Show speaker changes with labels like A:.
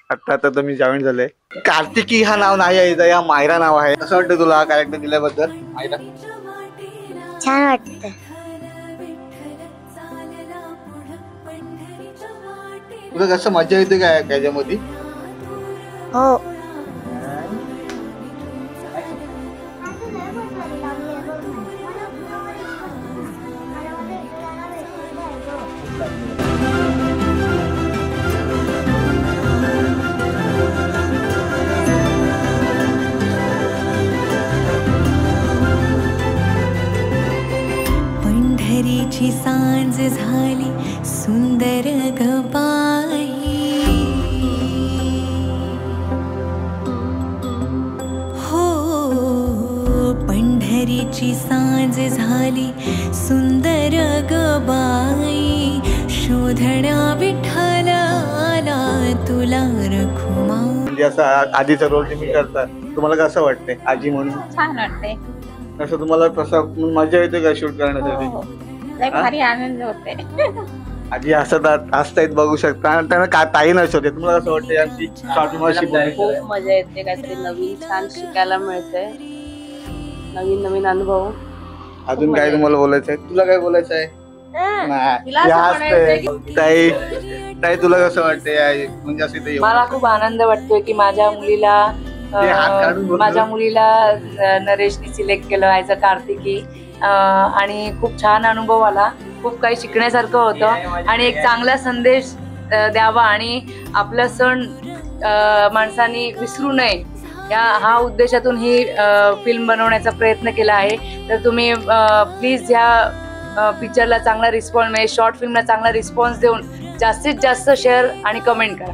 A: आता आता मी जॉईन झाले. कार्तिकी हा नाव नाही आहे, या मायरा नाव आहे. कसं वाटतं तुला हा कॅरेक्टर दिल्याबद्दल मायरा?
B: छान वाटतं.
A: तुला कसं मजा येते काय त्याच्यामध्ये?
B: हो.
C: पंढरीची सांज झाली सुंदर ग बाई, हो पंढरीची सांज झाली सुंदर ग बाई, शोधण्या विठ्ठल आला तुला रखुमा.
A: म्हणजे असं आजीचा रोल तुम्ही करता, तुम्हाला कसं वाटतंय आजी म्हणून?
D: छान वाटते.
A: असं तुम्हाला कसं मजा येते का शूट करण्यासाठी?
D: लय भारी आनंद होते.
A: आजी हसतायत बघू शकता. त्यांना काय ताई नसते. तुम्हाला कसं वाटतं यांची
D: खूप मजा येते. काहीतरी नवीन छान शिकायला मिळते, नवीन नवीन अनुभव.
A: अजून काय तुम्हाला बोलायचंय? तुला काय बोलायचंय? ताई ताई तुला कसं वाटतंय म्हणजे असं?
E: मला खूप आनंद वाटतोय की माझ्या मुलीला नरेशनी सिलेक्ट केलं ॲज अ कार्तिकी, आणि खूप छान अनुभव आला. खूप काही शिकण्यासारखं होतं आणि एक चांगला संदेश द्यावा आणि आपला सण माणसांनी विसरू नये हा उद्देशातून ही फिल्म बनवण्याचा प्रयत्न केला आहे. तर तुम्ही प्लीज ह्या पिक्चरला चांगला रिस्पॉन्स, म्हणजे शॉर्ट फिल्मला चांगला रिस्पॉन्स देऊन जास्तीत जास्त शेअर आणि कमेंट करा.